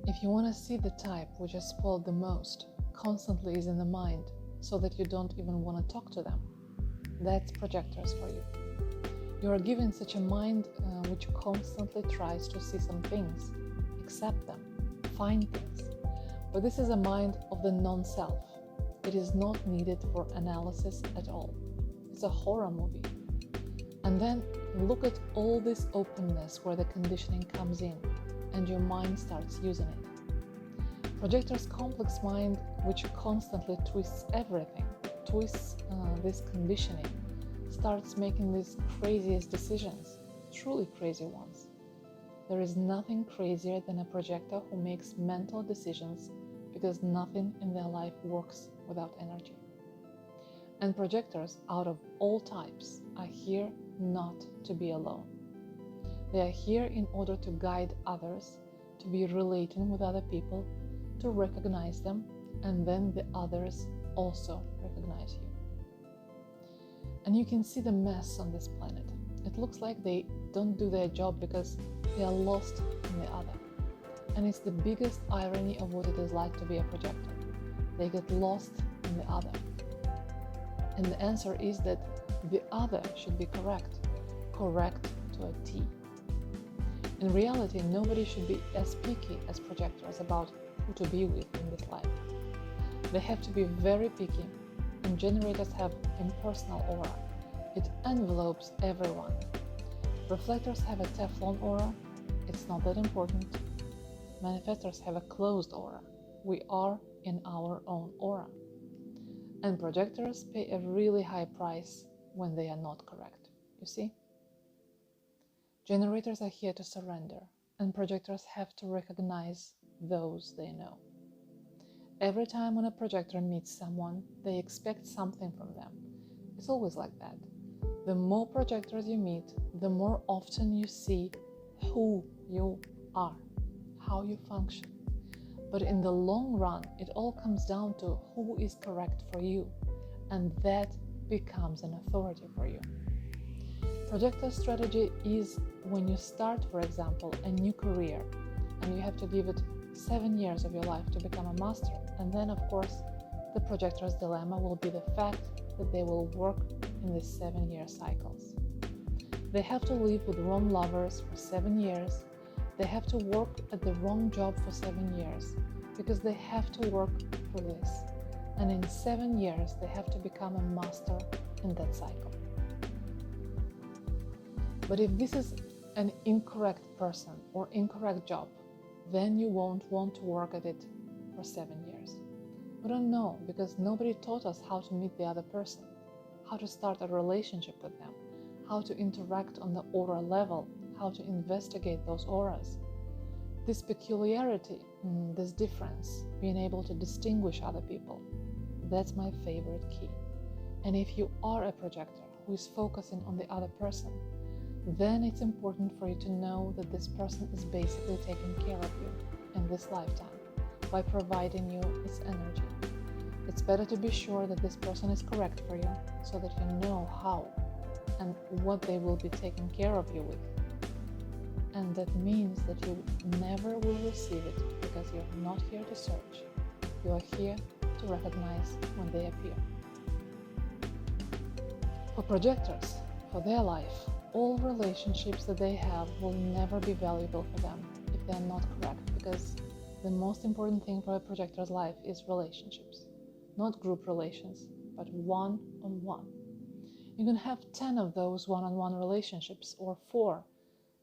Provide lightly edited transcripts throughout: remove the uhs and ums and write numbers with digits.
If you want to see the type which is spoiled the most, constantly is in the mind, so that you don't even want to talk to them, that's projectors for you. You are given such a mind which constantly tries to see some things, accept them, find things. But this is a mind of the non-self. It is not needed for analysis at all. It's a horror movie. And then look at all this openness where the conditioning comes in and your mind starts using it. Projector's complex mind, which constantly twists everything, twists this conditioning, starts making these craziest decisions, truly crazy ones. There is nothing crazier than a projector who makes mental decisions because nothing in their life works without energy. And projectors, out of all types, are here not to be alone. They are here in order to guide others, to be relating with other people, to recognize them, and then the others also recognize you. And you can see the mess on this planet. It looks like they don't do their job because they are lost in the other. And it's the biggest irony of what it is like to be a projector. They get lost in the other. And the answer is that the other should be correct to a T. In reality, nobody should be as picky as projectors about who to be with in this life. They have to be very picky, and generators have impersonal aura. It envelopes everyone. Reflectors have a Teflon aura. It's not that important. Manifestors have a closed aura. We are in our own aura. And projectors pay a really high price when they are not correct. You see? Generators are here to surrender, and projectors have to recognize those they know. Every time when a projector meets someone, they expect something from them. It's always like that. The more projectors you meet, the more often you see who you are, how you function. But in the long run, it all comes down to who is correct for you, and that becomes an authority for you. Projector strategy is when you start, for example, a new career, and you have to give it 7 years of your life to become a master. And then, of course, the projector's dilemma will be the fact that they will work in these 7-year cycles. They have to live with wrong lovers for 7 years. They have to work at the wrong job for 7 years because they have to work for this. And in 7 years, they have to become a master in that cycle. But if this is an incorrect person or incorrect job, then you won't want to work at it for 7 years. We don't know because nobody taught us how to meet the other person, how to start a relationship with them, how to interact on the aura level, how to investigate those auras. This peculiarity, this difference, being able to distinguish other people, that's my favorite key. And if you are a projector who is focusing on the other person, then it's important for you to know that this person is basically taking care of you in this lifetime by providing you its energy. It's better to be sure that this person is correct for you so that you know how and what they will be taking care of you with. And that means that you never will receive it because you're not here to search. You are here to recognize when they appear. For projectors, for their life, all relationships that they have will never be valuable for them if they are not correct, because the most important thing for a projector's life is relationships. Not group relations, but one-on-one. You can have 10 of those one-on-one relationships or 4,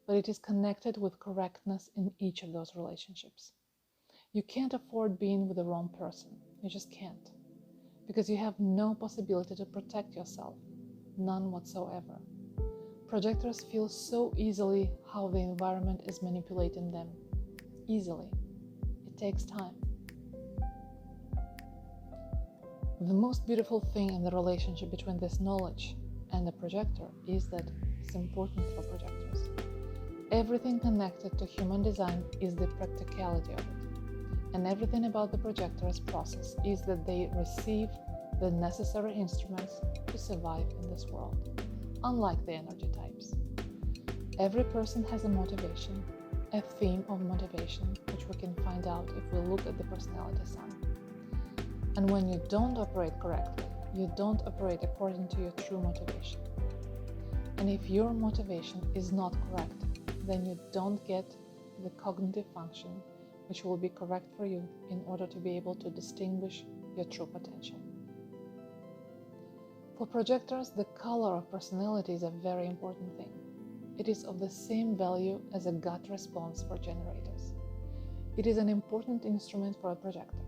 but it is connected with correctness in each of those relationships. You can't afford being with the wrong person. You just can't. Because you have no possibility to protect yourself. None whatsoever. Projectors feel so easily how the environment is manipulating them. Easily. It takes time. The most beautiful thing in the relationship between this knowledge and the projector is that it's important for projectors. Everything connected to human design is the practicality of it. And everything about the projector's process is that they receive the necessary instruments to survive in this world, unlike the energy types. Every person has a motivation. a theme of motivation, which we can find out if we look at the personality sign. And when you don't operate correctly, you don't operate according to your true motivation. And if your motivation is not correct, then you don't get the cognitive function which will be correct for you in order to be able to distinguish your true potential. For projectors, the color of personality is a very important thing. It is of the same value as a gut response for generators. It is an important instrument for a projector.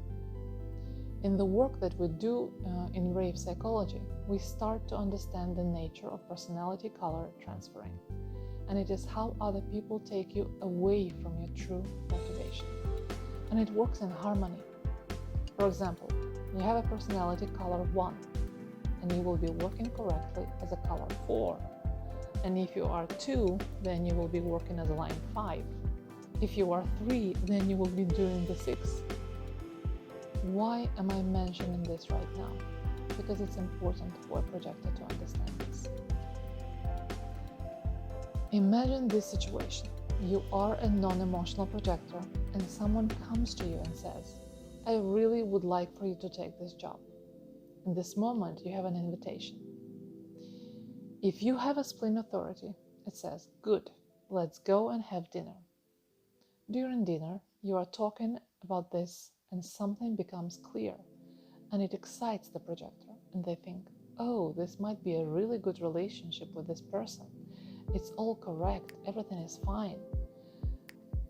In the work that we do in rave psychology, we start to understand the nature of personality color transferring, and it is how other people take you away from your true motivation. And it works in harmony. For example, you have a personality color 1, and you will be working correctly as a color 4. And if you are 2, then you will be working as a line 5. If you are 3, then you will be doing the 6. Why am I mentioning this right now? Because it's important for a projector to understand this. Imagine this situation. You are a non-emotional projector and someone comes to you and says, I really would like for you to take this job. In this moment, you have an invitation. If you have a spleen authority, it says, good, let's go and have dinner. During dinner, you are talking about this and something becomes clear and it excites the projector and they think, oh, this might be a really good relationship with this person. It's all correct, everything is fine.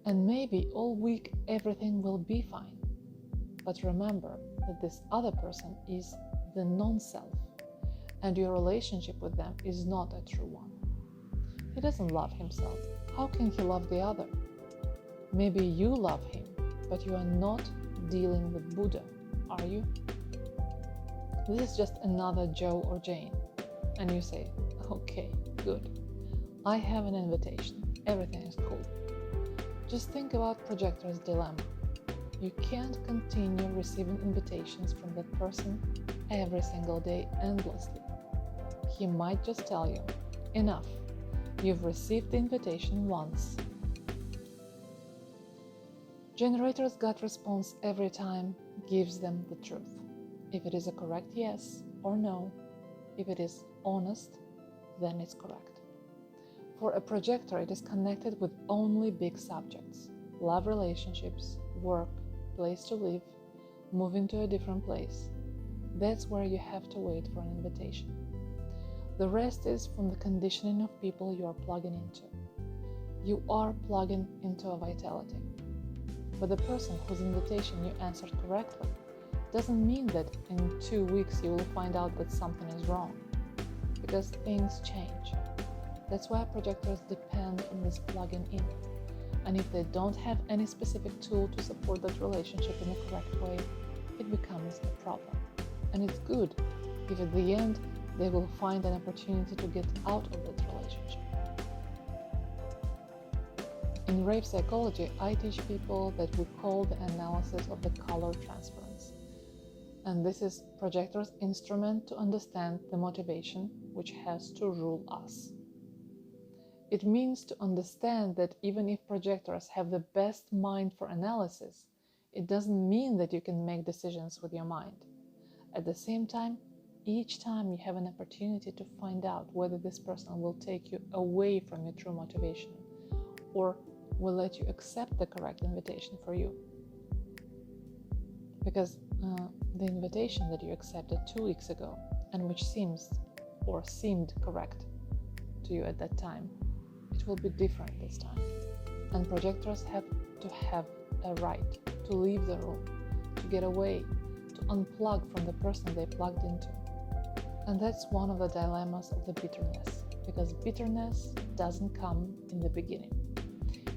And maybe all week everything will be fine. But remember that this other person is the non-self and your relationship with them is not a true one. He doesn't love himself. How can he love the other? Maybe you love him, but you are not dealing with Buddha, are you? This is just another Joe or Jane. And you say, okay, good. I have an invitation. Everything is cool. Just think about projector's dilemma. You can't continue receiving invitations from that person every single day endlessly. He might just tell you, enough. You've received the invitation once. Generator's gut response every time gives them the truth. If it is a correct yes or no, if it is honest, then it's correct. For a projector, it is connected with only big subjects: love relationships, work, place to live, moving to a different place. That's where you have to wait for an invitation. The rest is from the conditioning of people you are plugging into. You are plugging into a vitality. But the person whose invitation you answered correctly doesn't mean that in 2 weeks you will find out that something is wrong, because things change. That's why projectors depend on this plugging in. And if they don't have any specific tool to support that relationship in the correct way, it becomes a problem. And it's good if at the end they will find an opportunity to get out of that relationship. In rave psychology, I teach people that we call the analysis of the color transference. And this is projector's instrument to understand the motivation which has to rule us. It means to understand that even if projectors have the best mind for analysis, it doesn't mean that you can make decisions with your mind. At the same time, each time you have an opportunity to find out whether this person will take you away from your true motivation or will let you accept the correct invitation for you. Because the invitation that you accepted 2 weeks ago and which seemed correct to you at that time, it will be different this time. And projectors have to have a right to leave the room, to get away, to unplug from the person they plugged into. And that's one of the dilemmas of the bitterness, because bitterness doesn't come in the beginning.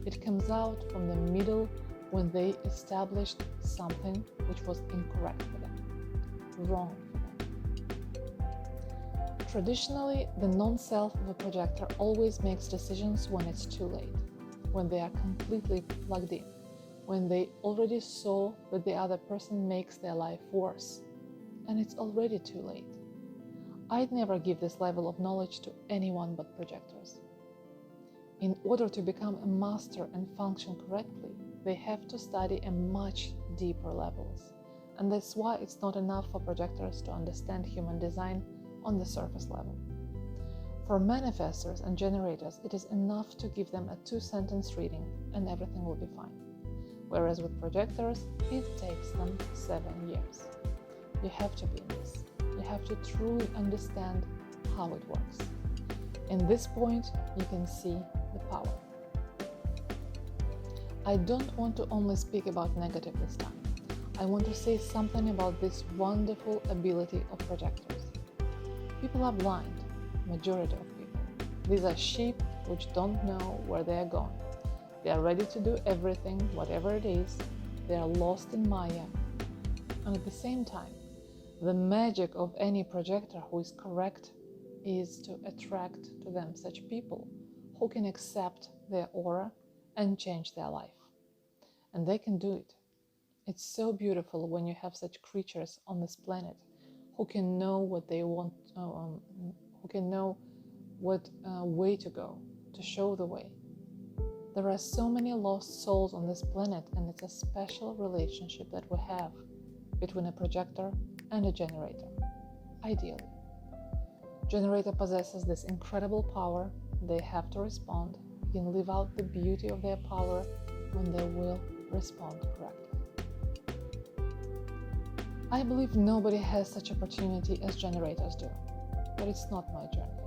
It comes out from the middle when they established something which was incorrect for them, wrong for them. Traditionally, the non-self of a projector always makes decisions when it's too late, when they are completely plugged in, when they already saw that the other person makes their life worse, and it's already too late. I'd never give this level of knowledge to anyone but projectors. In order to become a master and function correctly, they have to study at much deeper levels. And that's why it's not enough for projectors to understand human design on the surface level. For manifestors and generators, it is enough to give them a 2-sentence reading and everything will be fine. Whereas with projectors, it takes them 7 years. You have to be in this. You have to truly understand how it works. In this point, you can see the power. I don't want to only speak about negative this time. I want to say something about this wonderful ability of projectors. People are blind, majority of people. These are sheep which don't know where they are going. They are ready to do everything, whatever it is. They are lost in Maya. And at the same time, the magic of any projector who is correct is to attract to them such people who can accept their aura and change their life. And they can do it. It's so beautiful when you have such creatures on this planet who can know what they want, who can know what way to go, to show the way. There are so many lost souls on this planet, and it's a special relationship that we have between a projector and a generator, ideally. Generator possesses this incredible power. They have to respond. You can live out the beauty of their power when they will respond correctly. I believe nobody has such opportunity as generators do, but it's not my journey.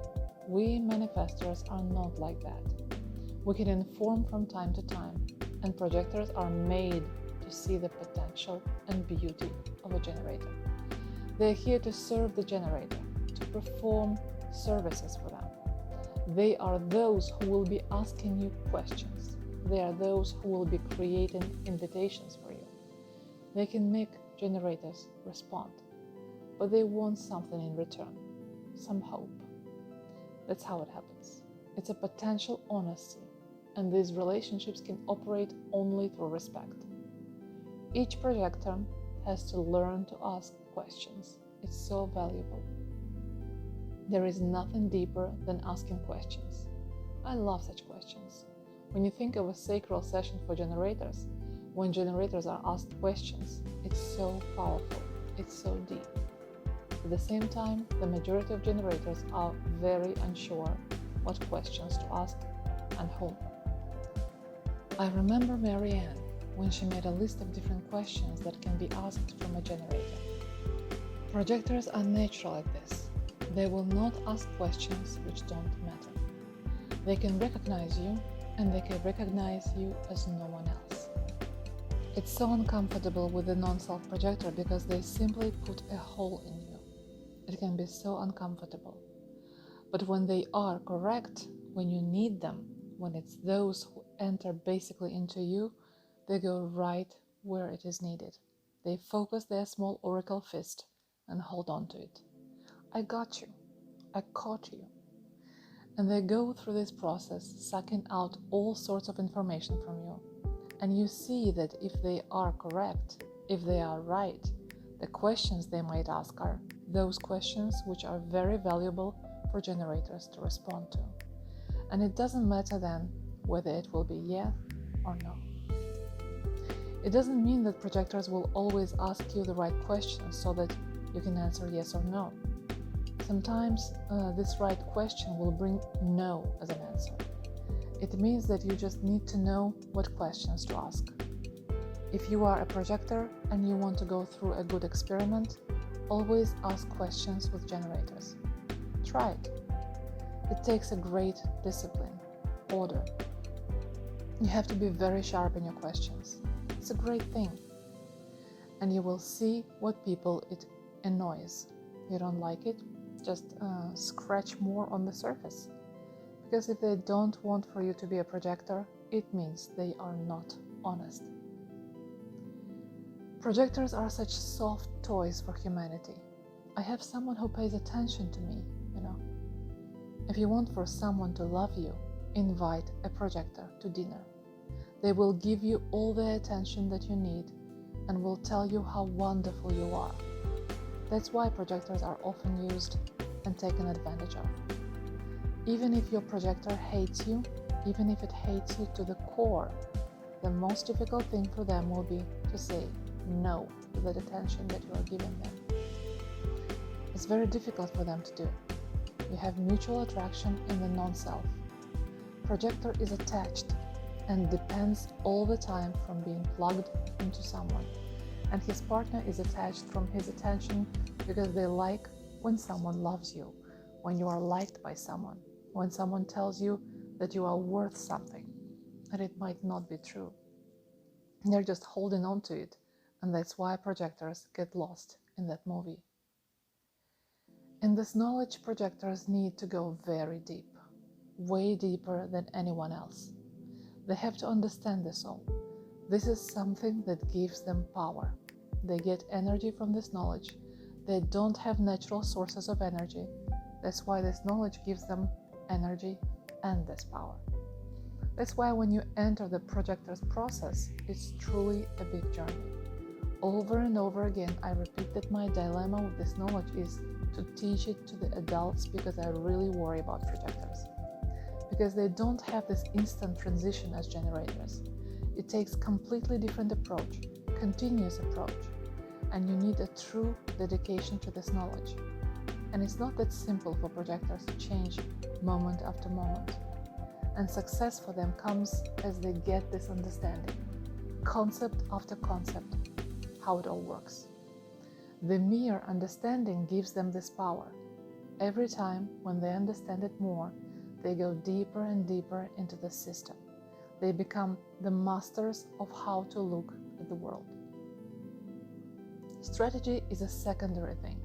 We manifestors are not like that. We can inform from time to time, and projectors are made to see the potential and beauty of a generator. They're here to serve the generator, to perform services for them. They are those who will be asking you questions. They are those who will be creating invitations for you. They can make generators respond, but they want something in return, some hope. That's how it happens. It's a potential honesty, and these relationships can operate only through respect. Each projector has to learn to ask questions. It's so valuable. There is nothing deeper than asking questions. I love such questions. When you think of a sacral session for generators, when generators are asked questions, it's so powerful, it's so deep. At the same time, the majority of generators are very unsure what questions to ask and whom. I remember Marianne when she made a list of different questions that can be asked from a generator. Projectors are natural at this. They will not ask questions which don't matter. They can recognize you, and they can recognize you as no one else. It's so uncomfortable with the non-self projector because they simply put a hole in you. It can be so uncomfortable. But when they are correct, when you need them, when it's those who enter basically into you, they go right where it is needed. They focus their small oracle fist and hold on to it. I got you. I caught you. And they go through this process, sucking out all sorts of information from you. And you see that if they are correct, if they are right, the questions they might ask are those questions which are very valuable for generators to respond to. And it doesn't matter then whether it will be yes or no. It doesn't mean that projectors will always ask you the right questions so that you can answer yes or no. Sometimes this right question will bring no as an answer. It means that you just need to know what questions to ask. If you are a projector and you want to go through a good experiment, always ask questions with generators. Try it. It takes a great discipline, order. You have to be very sharp in your questions. It's a great thing. And you will see what people it annoys. You don't like it? Just scratch more on the surface. Because if they don't want for you to be a projector, it means they are not honest. Projectors are such soft toys for humanity. I have someone who pays attention to me, If you want for someone to love you, invite a projector to dinner. They will give you all the attention that you need and will tell you how wonderful you are. That's why projectors are often used and taken advantage of. Even if your projector hates you, even if it hates you to the core, the most difficult thing for them will be to say no to that attention that you are giving them. It's very difficult for them to do. You have mutual attraction in the non-self. Projector is attached and depends all the time from being plugged into someone. And his partner is attached from his attention because they like when someone loves you, when you are liked by someone, when someone tells you that you are worth something, and it might not be true. They're just holding on to it, and that's why projectors get lost in that movie. In this knowledge, projectors need to go very deep, way deeper than anyone else. They have to understand this all. This is something that gives them power. They get energy from this knowledge. They don't have natural sources of energy. That's why this knowledge gives them energy and this power. That's why when you enter the projector's process, it's truly a big journey. Over and over again, I repeat that my dilemma with this knowledge is to teach it to the adults because I really worry about projectors. Because they don't have this instant transition as generators. It takes completely different approach, continuous approach, and you need a true dedication to this knowledge. And it's not that simple for projectors to change moment after moment. And success for them comes as they get this understanding, concept after concept, how it all works. The mere understanding gives them this power. Every time when they understand it more, they go deeper and deeper into the system. They become the masters of how to look at the world. Strategy is a secondary thing.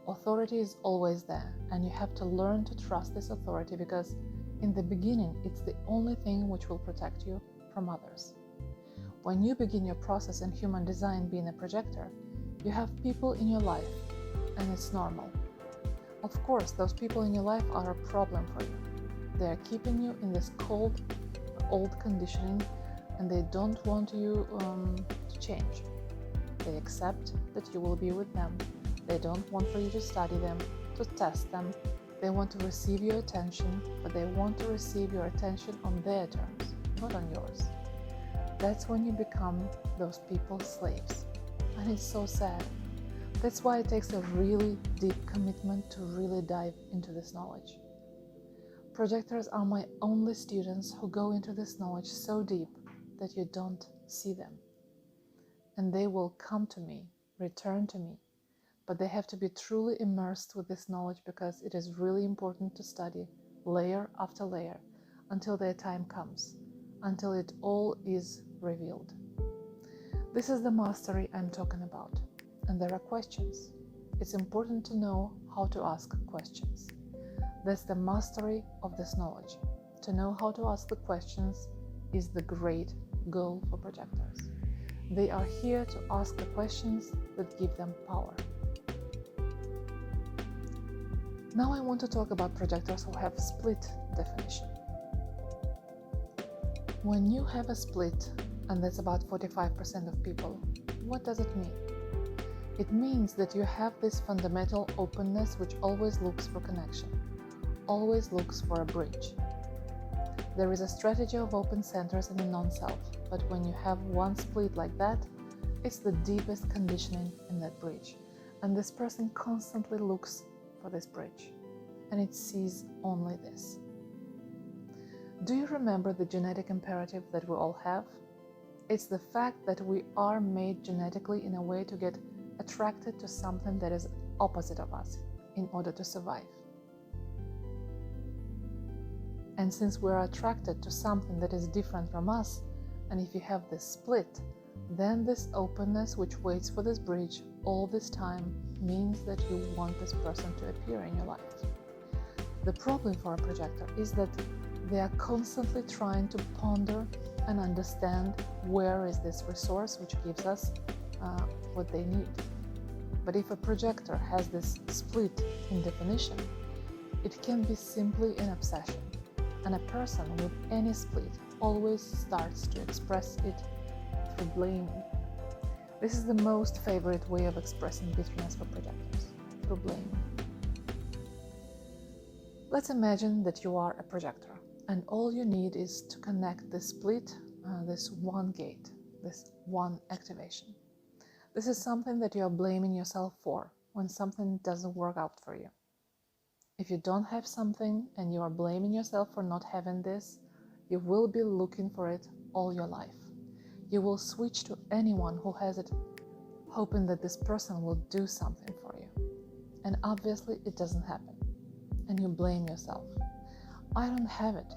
Authority is always there, and you have to learn to trust this authority because in the beginning, it's the only thing which will protect you from others. When you begin your process in human design being a projector, you have people in your life, and it's normal. Of course, those people in your life are a problem for you. They are keeping you in this cold, old conditioning, and they don't want you to change. They accept that you will be with them. They don't want for you to study them, to test them. They want to receive your attention, but they want to receive your attention on their terms, not on yours. That's when you become those people's slaves. And it's so sad. That's why it takes a really deep commitment to really dive into this knowledge. Projectors are my only students who go into this knowledge so deep that you don't see them. And they will come to me, return to me. But they have to be truly immersed with this knowledge because it is really important to study layer after layer until their time comes, until it all is revealed. This is the mastery I'm talking about. And there are questions. It's important to know how to ask questions. That's the mastery of this knowledge. To know how to ask the questions is the great goal for projectors. They are here to ask the questions that give them power. Now I want to talk about projectors who have split definition. When you have a split, and that's about 45% of people, what does it mean? It means that you have this fundamental openness which always looks for connection, always looks for a bridge. There is a strategy of open centers in the non-self, but when you have one split like that, it's the deepest conditioning in that bridge. And this person constantly looks for this bridge, and it sees only this. Do you remember the genetic imperative that we all have? It's the fact that we are made genetically in a way to get attracted to something that is opposite of us in order to survive. And since we're attracted to something that is different from us, and if you have this split, then this openness which waits for this bridge all this time means that you want this person to appear in your life. The problem for a projector is that they are constantly trying to ponder and understand where is this resource which gives us what they need. But if a projector has this split in definition, it can be simply an obsession. And a person with any split always starts to express it through blaming. This is the most favorite way of expressing bitterness for projectors, through blaming. Let's imagine that you are a projector And all you need is to connect this split, this one gate, this one activation. This is something that you are blaming yourself for when something doesn't work out for you. If you don't have something and you are blaming yourself for not having this, you will be looking for it all your life. You will switch to anyone who has it, hoping that this person will do something for you. And obviously it doesn't happen. And you blame yourself. I don't have it.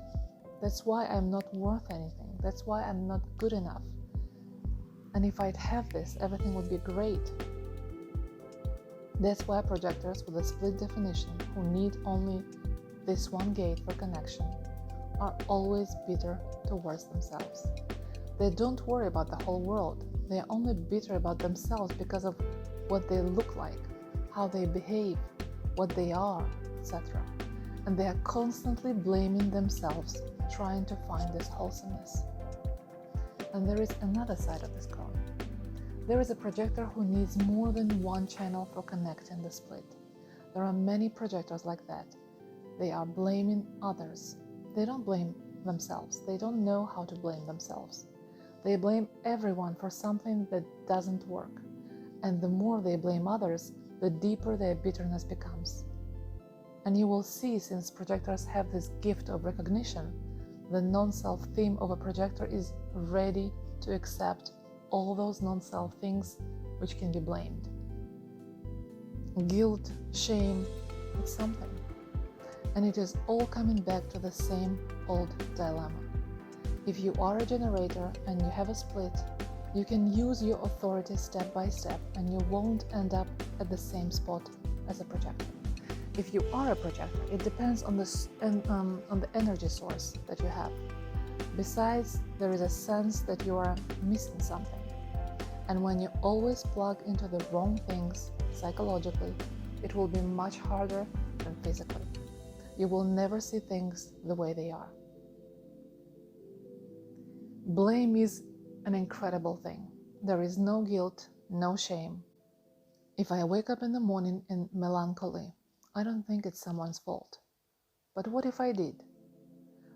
That's why I'm not worth anything. That's why I'm not good enough. And if I'd have this, everything would be great. That's why projectors with a split definition, who need only this one gate for connection, are always bitter towards themselves. They don't worry about the whole world. They are only bitter about themselves because of what they look like, how they behave, what they are, etc. And they are constantly blaming themselves, trying to find this wholesomeness. And there is another side of this coin. There is a projector who needs more than one channel for connecting the split. There are many projectors like that. They are blaming others. They don't blame themselves. They don't know how to blame themselves. They blame everyone for something that doesn't work. And the more they blame others, the deeper their bitterness becomes. And you will see, since projectors have this gift of recognition, the non-self theme of a projector is ready to accept all those non-self things which can be blamed. Guilt, shame, it's something. And it is all coming back to the same old dilemma. If you are a generator and you have a split, you can use your authority step by step and you won't end up at the same spot as a projector. If you are a projector, it depends on the energy source that you have. Besides, there is a sense that you are missing something. And when you always plug into the wrong things psychologically, it will be much harder than physically. You will never see things the way they are. Blame is an incredible thing. There is no guilt, no shame. If I wake up in the morning in melancholy, I don't think it's someone's fault. But what if I did?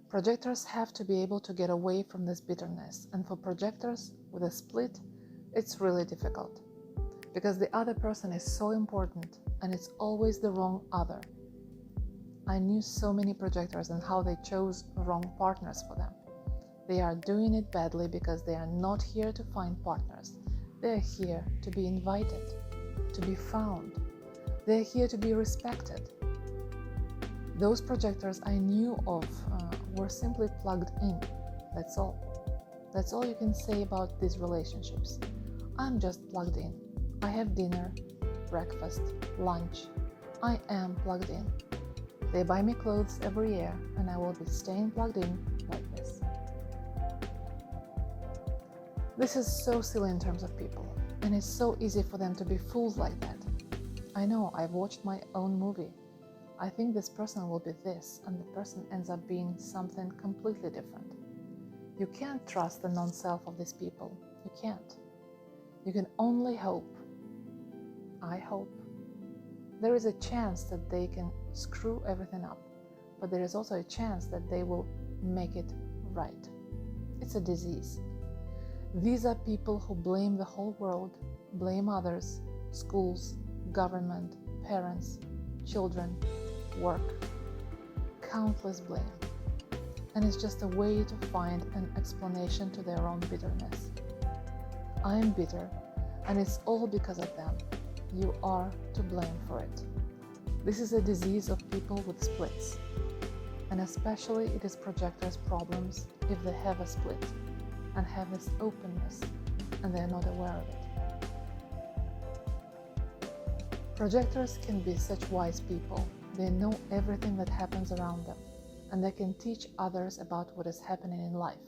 Projectors have to be able to get away from this bitterness, and for projectors with a split, it's really difficult, because the other person is so important and it's always the wrong other. I knew so many projectors and how they chose wrong partners for them. They are doing it badly because they are not here to find partners. They are here to be invited, to be found. They are here to be respected. Those projectors I knew of were simply plugged in. That's all. That's all you can say about these relationships. I'm just plugged in. I have dinner, breakfast, lunch. I am plugged in. They buy me clothes every year, and I will be staying plugged in like this. This is so silly in terms of people, and it's so easy for them to be fooled like that. I know, I've watched my own movie. I think this person will be this, and the person ends up being something completely different. You can't trust the non-self of these people. You can't. You can only hope. I hope. There is a chance that they can screw everything up, but there is also a chance that they will make it right. It's a disease. These are people who blame the whole world, blame others, schools, government, parents, children, work. Countless blame. And it's just a way to find an explanation to their own bitterness. I am bitter, and it's all because of them. You are to blame for it. This is a disease of people with splits, and especially it is projectors' problems if they have a split and have this openness and they are not aware of it. Projectors can be such wise people. They know everything that happens around them, and they can teach others about what is happening in life.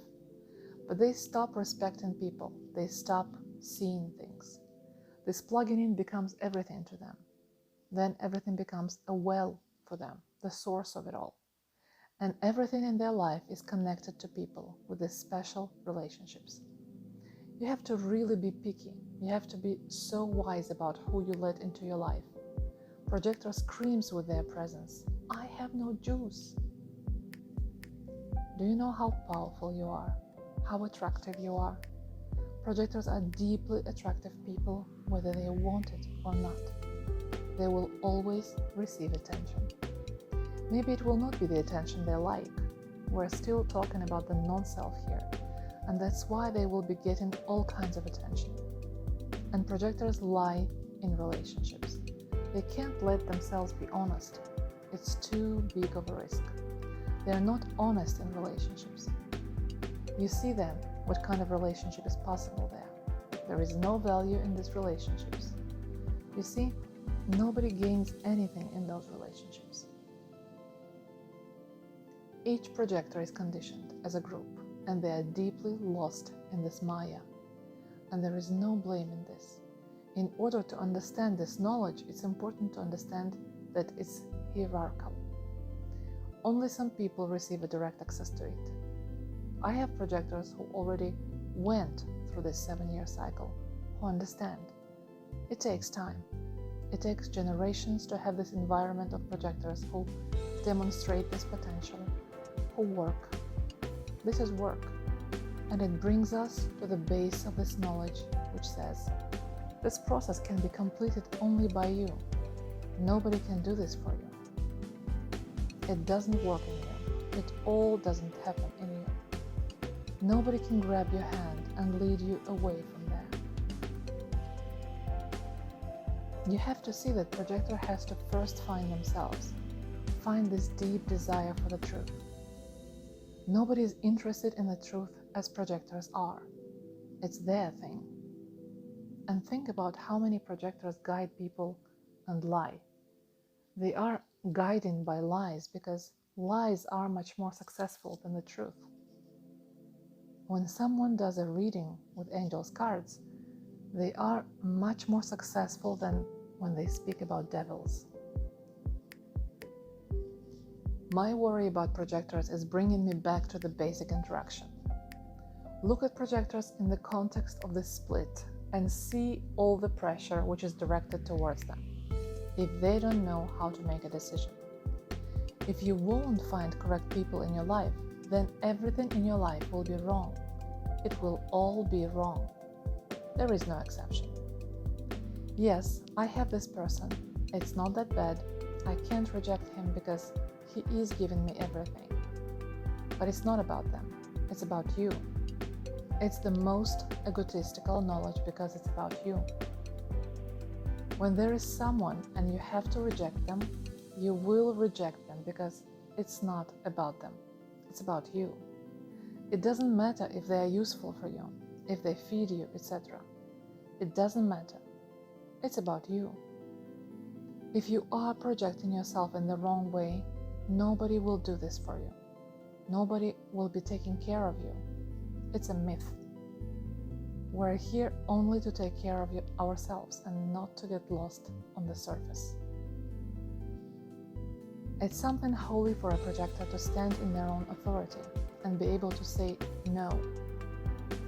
But they stop respecting people. They stop seeing things. This plugging in becomes everything to them. Then everything becomes a well for them, the source of it all. And everything in their life is connected to people with these special relationships. You have to really be picky. You have to be so wise about who you let into your life. Projector screams with their presence, "I have no juice." Do you know how powerful you are? How attractive you are? Projectors are deeply attractive people, whether they want it or not. They will always receive attention. Maybe it will not be the attention they like. We're still talking about the non-self here, and that's why they will be getting all kinds of attention. And projectors lie in relationships. They can't let themselves be honest. It's too big of a risk. They are not honest in relationships. You see then what kind of relationship is possible there. There is no value in these relationships. You see, nobody gains anything in those relationships. Each projector is conditioned as a group, and they are deeply lost in this Maya. And there is no blame in this. In order to understand this knowledge, it's important to understand that it's hierarchical. Only some people receive a direct access to it. I have projectors who already went through this 7-year cycle, who understand. It takes time. It takes generations to have this environment of projectors who demonstrate this potential, who work. This is work, and it brings us to the base of this knowledge, which says, this process can be completed only by you. Nobody can do this for you. It doesn't work in you. It all doesn't happen in you. Nobody can grab your hand and lead you away from there. You have to see that projector has to first find themselves, find this deep desire for the truth. Nobody is interested in the truth as projectors are. It's their thing. And think about how many projectors guide people and lie. They are guided by lies because lies are much more successful than the truth. When someone does a reading with angels' cards, they are much more successful than when they speak about devils. My worry about projectors is bringing me back to the basic interaction. Look at projectors in the context of this split and see all the pressure which is directed towards them, if they don't know how to make a decision. If you won't find correct people in your life, then everything in your life will be wrong. It will all be wrong. There is no exception. Yes, I have this person. It's not that bad. I can't reject him because he is giving me everything. But it's not about them. It's about you. It's the most egotistical knowledge because it's about you. When there is someone and you have to reject them, you will reject them because it's not about them. It's about you. It doesn't matter if they are useful for you, if they feed you, etc. It doesn't matter. It's about you. If you are projecting yourself in the wrong way, nobody will do this for you. Nobody will be taking care of you. It's a myth. We're here only to take care of ourselves and not to get lost on the surface. It's something holy for a projector to stand in their own authority and be able to say no.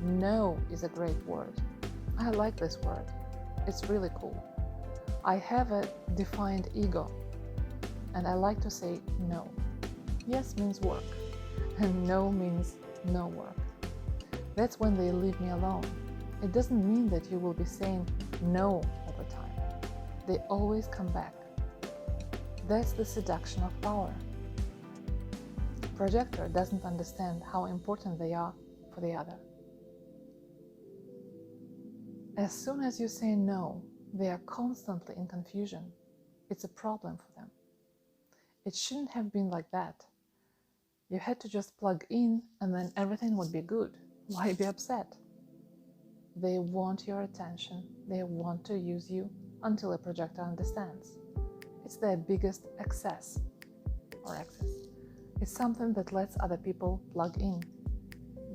No is a great word. I like this word. It's really cool. I have a defined ego, and I like to say no. Yes means work, and no means no work. That's when they leave me alone. It doesn't mean that you will be saying no all the time. They always come back. That's the seduction of power. Projector doesn't understand how important they are for the other. As soon as you say no, they are constantly in confusion. It's a problem for them. It shouldn't have been like that. You had to just plug in and then everything would be good. Why be upset? They want your attention. They want to use you until a projector understands. It's their biggest access or access. It's something that lets other people plug in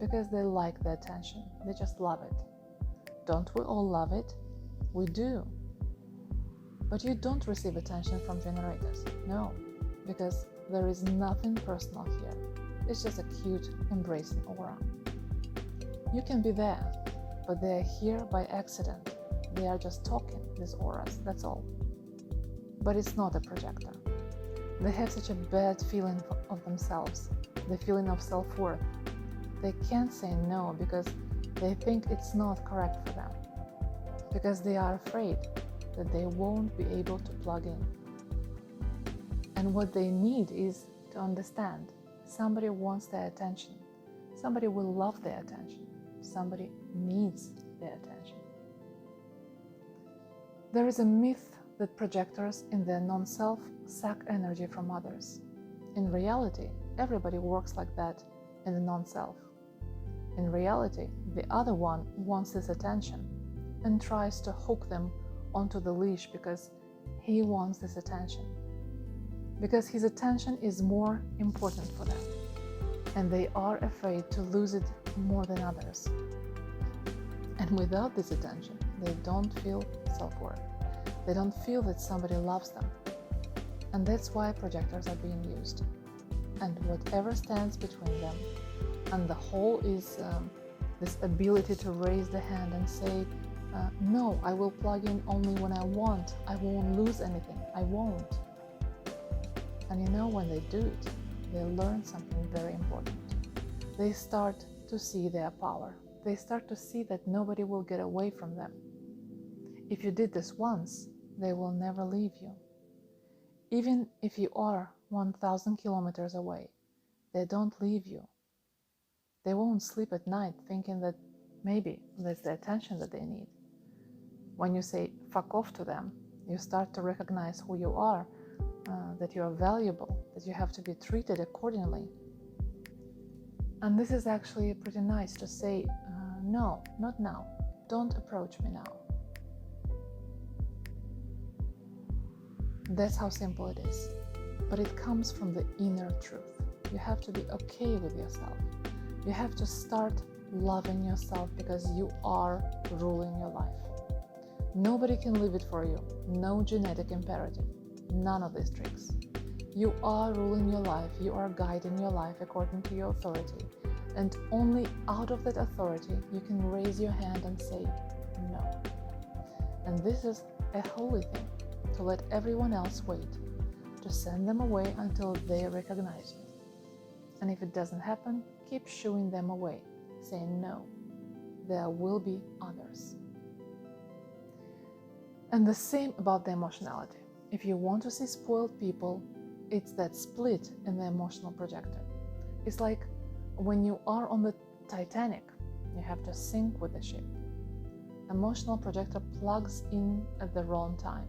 because they like the attention. They just love it. Don't we all love it? We do. But you don't receive attention from generators. No, because there is nothing personal here. It's just a cute, embracing aura. You can be there, but they are here by accident. They are just talking, these auras, that's all. But it's not a projector. They have such a bad feeling of themselves. the feeling of self-worth. They can't say no because they think it's not correct for them, because they are afraid that they won't be able to plug in. And what they need is to understand somebody wants their attention, somebody will love their attention, somebody needs their attention. There is a myth that projectors in their non-self suck energy from others. In reality, everybody works like that in the non-self. In reality, the other one wants this attention and tries to hook them onto the leash because he wants this attention. Because his attention is more important for them, and they are afraid to lose it more than others. And without this attention, they don't feel self-worth. They don't feel that somebody loves them. And that's why projectors are being used. And whatever stands between them and the whole is this ability to raise the hand and say, no, I will plug in only when I want. I won't lose anything. I won't. And you know, when they do it, they learn something very important. They start to see their power. They start to see that nobody will get away from them. If you did this once, they will never leave you. Even if you are 1,000 kilometers away, they don't leave you. They won't sleep at night thinking that maybe that's the attention that they need. When you say fuck off to them, you start to recognize who you are, that you are valuable, that you have to be treated accordingly. And this is actually pretty nice to say, no, not now. Don't approach me now. That's how simple it is. But it comes from the inner truth. You have to be okay with yourself. You have to start loving yourself because you are ruling your life. Nobody can live it for you. No genetic imperative. None of these tricks. You are ruling your life. You are guiding your life according to your authority. And only out of that authority you can raise your hand and say no. And this is a holy thing, to let everyone else wait, to send them away until they recognize you. And if it doesn't happen, keep shooing them away, saying no. There will be others. And the same about the emotionality. If you want to see spoiled people, it's that split in the emotional projector. It's like when you are on the Titanic, you have to sink with the ship. Emotional projector plugs in at the wrong time.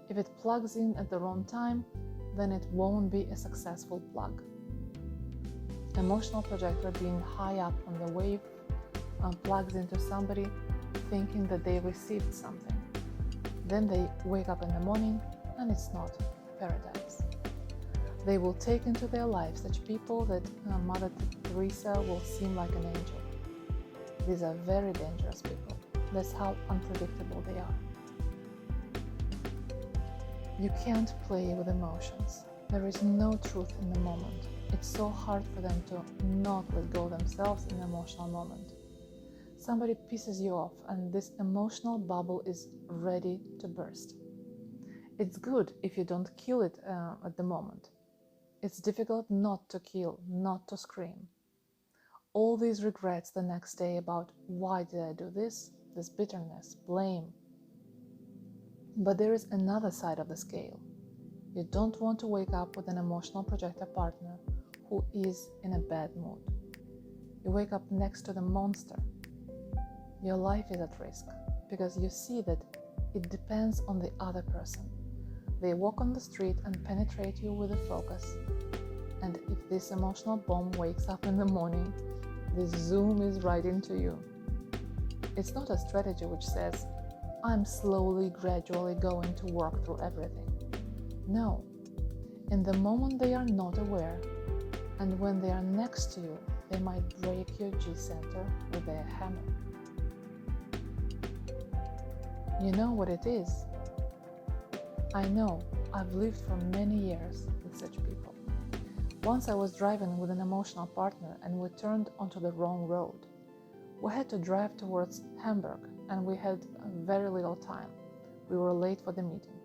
If it plugs in at the wrong time, then it won't be a successful plug. Emotional projector being high up on the wave plugs into somebody thinking that they received something. Then they wake up in the morning and it's not paradise. They will take into their lives such people that Mother Teresa will seem like an angel. These are very dangerous people. That's how unpredictable they are. You can't play with emotions. There is no truth in the moment. It's so hard for them to not let go themselves in an emotional moment. Somebody pisses you off and this emotional bubble is ready to burst. It's good if you don't kill it at the moment. It's difficult not to kill, not to scream. All these regrets the next day about why did I do this bitterness, blame. But there is another side of the scale. You don't want to wake up with an emotional projector partner who is in a bad mood. You wake up next to the monster. Your life is at risk because you see that it depends on the other person. They walk on the street and penetrate you with a focus. And if this emotional bomb wakes up in the morning, this zoom is right into you. It's not a strategy which says, I'm slowly, gradually going to work through everything. No. In the moment they are not aware, and when they are next to you, they might break your G-center with their hammer. You know what it is? I know, I've lived for many years with such people. Once I was driving with an emotional partner and we turned onto the wrong road. We had to drive towards Hamburg and we had very little time. We were late for the meeting.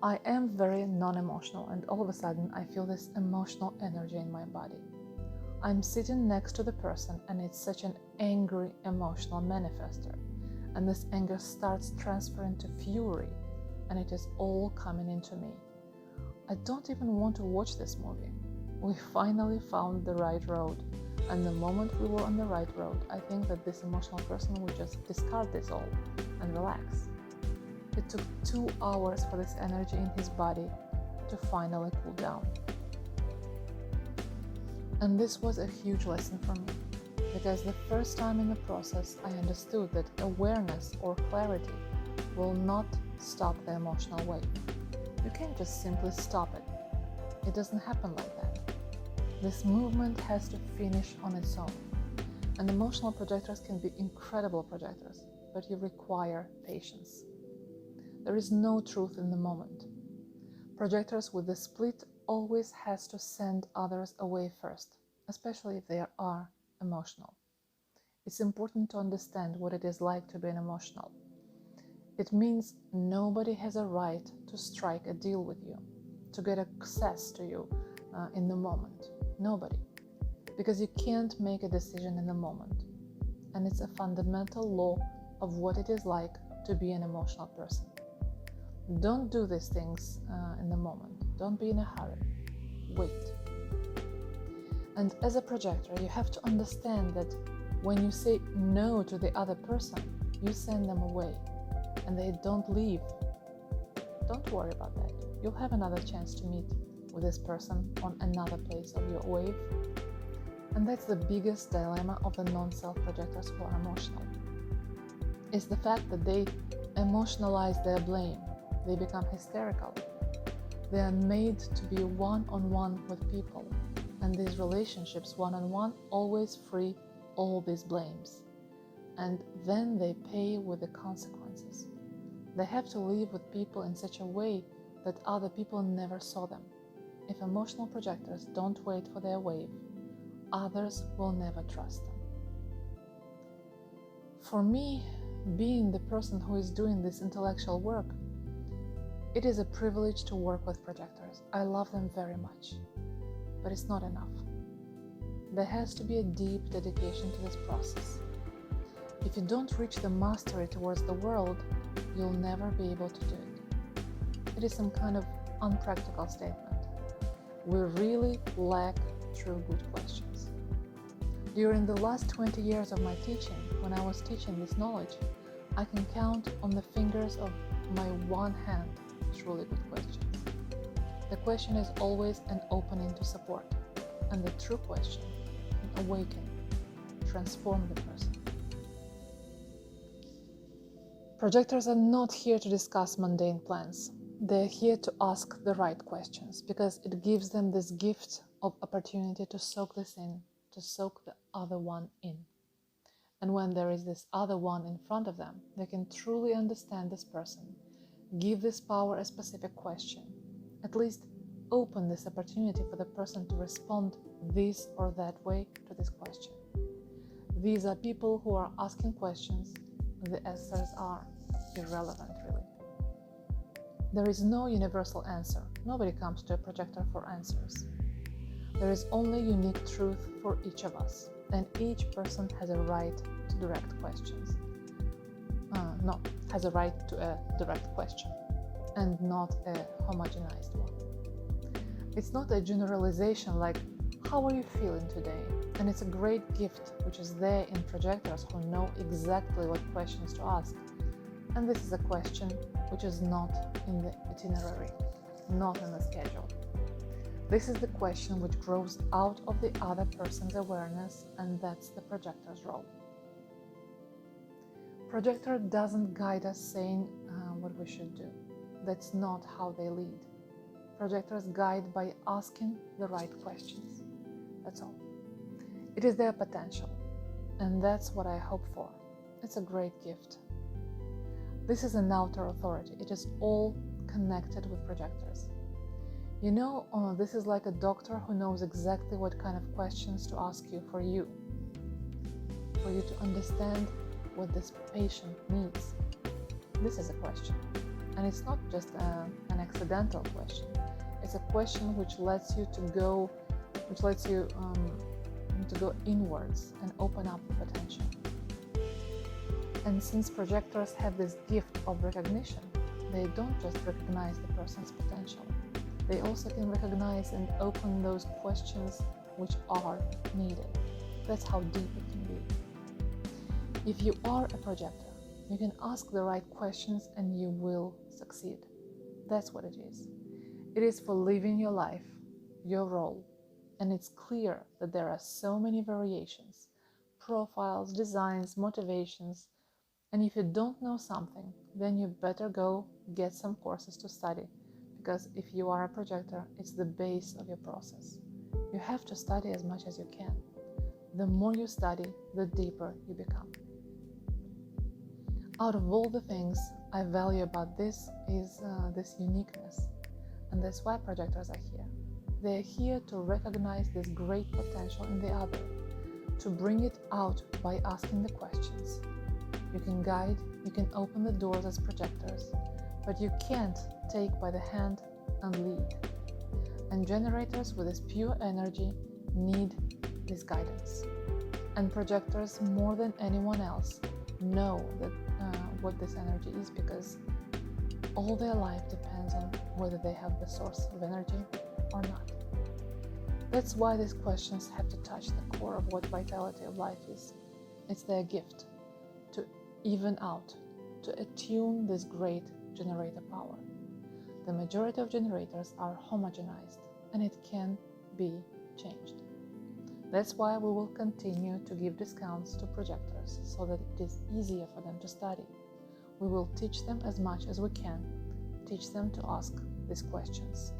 I am very non-emotional and all of a sudden I feel this emotional energy in my body. I'm sitting next to the person and it's such an angry emotional manifester. And this anger starts transferring to fury and it is all coming into me. I don't even want to watch this movie. We finally found the right road. And the moment we were on the right road, I think that this emotional person would just discard this all and relax. It took 2 hours for this energy in his body to finally cool down. And this was a huge lesson for me, because the first time in the process I understood that awareness or clarity will not stop the emotional wave. You can't just simply stop it. It doesn't happen like that. This movement has to finish on its own. And emotional projectors can be incredible projectors, but you require patience. There is no truth in the moment. Projectors with the split always has to send others away first, especially if they are emotional. It's important to understand what it is like to be an emotional. It means nobody has a right to strike a deal with you, to get access to you in the moment. Nobody. Because you can't make a decision in the moment. And it's a fundamental law of what it is like to be an emotional person. Don't do these things in the moment. Don't be in a hurry. Wait. And as a projector, you have to understand that when you say no to the other person, you send them away and they don't leave. Don't worry about that. You'll have another chance to meet with this person on another place of your wave. And that's the biggest dilemma of the non-self projectors who are emotional. It's the fact that they emotionalize their blame. They become hysterical. They are made to be one-on-one with people. And these relationships, one-on-one, always free all these blames. And then they pay with the consequences. They have to live with people in such a way that other people never saw them. If emotional projectors don't wait for their wave, others will never trust them. For me, being the person who is doing this intellectual work, it is a privilege to work with projectors. I love them very much, but it's not enough. There has to be a deep dedication to this process. If you don't reach the mastery towards the world, you'll never be able to do it. It is some kind of unpractical statement. We really lack true good questions. During the last 20 years of my teaching, when I was teaching this knowledge, I can count on the fingers of my one hand truly good questions. The question is always an opening to support, and the true question can awaken, transform the person. Projectors are not here to discuss mundane plans. They're here to ask the right questions because it gives them this gift of opportunity to soak this in, to soak the other one in. And when there is this other one in front of them, they can truly understand this person, give this power a specific question, at least open this opportunity for the person to respond this or that way to this question. These are people who are asking questions. The answers are irrelevant, really. There is no universal answer. Nobody comes to a projector for answers. There is only unique truth for each of us, and each person has a right to direct questions. Has a right to a direct question, and not a homogenized one. It's not a generalization like, how are you feeling today? And it's a great gift which is there in projectors who know exactly what questions to ask. And this is a question which is not in the itinerary, not in the schedule. This is the question which grows out of the other person's awareness, and that's the projector's role. Projector doesn't guide us saying what we should do. That's not how they lead. Projectors guide by asking the right questions. That's all. It is their potential, and that's what I hope for. It's a great gift. This is an outer authority. It is all connected with projectors. You know, this is like a doctor who knows exactly what kind of questions to ask you for you to understand what this patient needs. This is a question, and it's not just an accidental question. It's a question which lets you them to go inwards and open up the potential. And since projectors have this gift of recognition, they don't just recognize the person's potential. They also can recognize and open those questions which are needed. That's how deep it can be. If you are a projector, you can ask the right questions and you will succeed. That's what it is. It is for living your life, your role. And it's clear that there are so many variations, profiles, designs, motivations. And if you don't know something, then you better go get some courses to study. Because if you are a projector, it's the base of your process. You have to study as much as you can. The more you study, the deeper you become. Out of all the things I value about this is this uniqueness. And that's why projectors are here. They're here to recognize this great potential in the other, to bring it out by asking the questions. You can guide, you can open the doors as projectors, but you can't take by the hand and lead. And generators with this pure energy need this guidance. And projectors, more than anyone else, know that what this energy is, because all their life depends on whether they have the source of energy or not. That's why these questions have to touch the core of what vitality of life is. It's their gift to even out, to attune this great generator power. The majority of generators are homogenized, and it can be changed. That's why we will continue to give discounts to projectors so that it is easier for them to study. We will teach them as much as we can, teach them to ask these questions.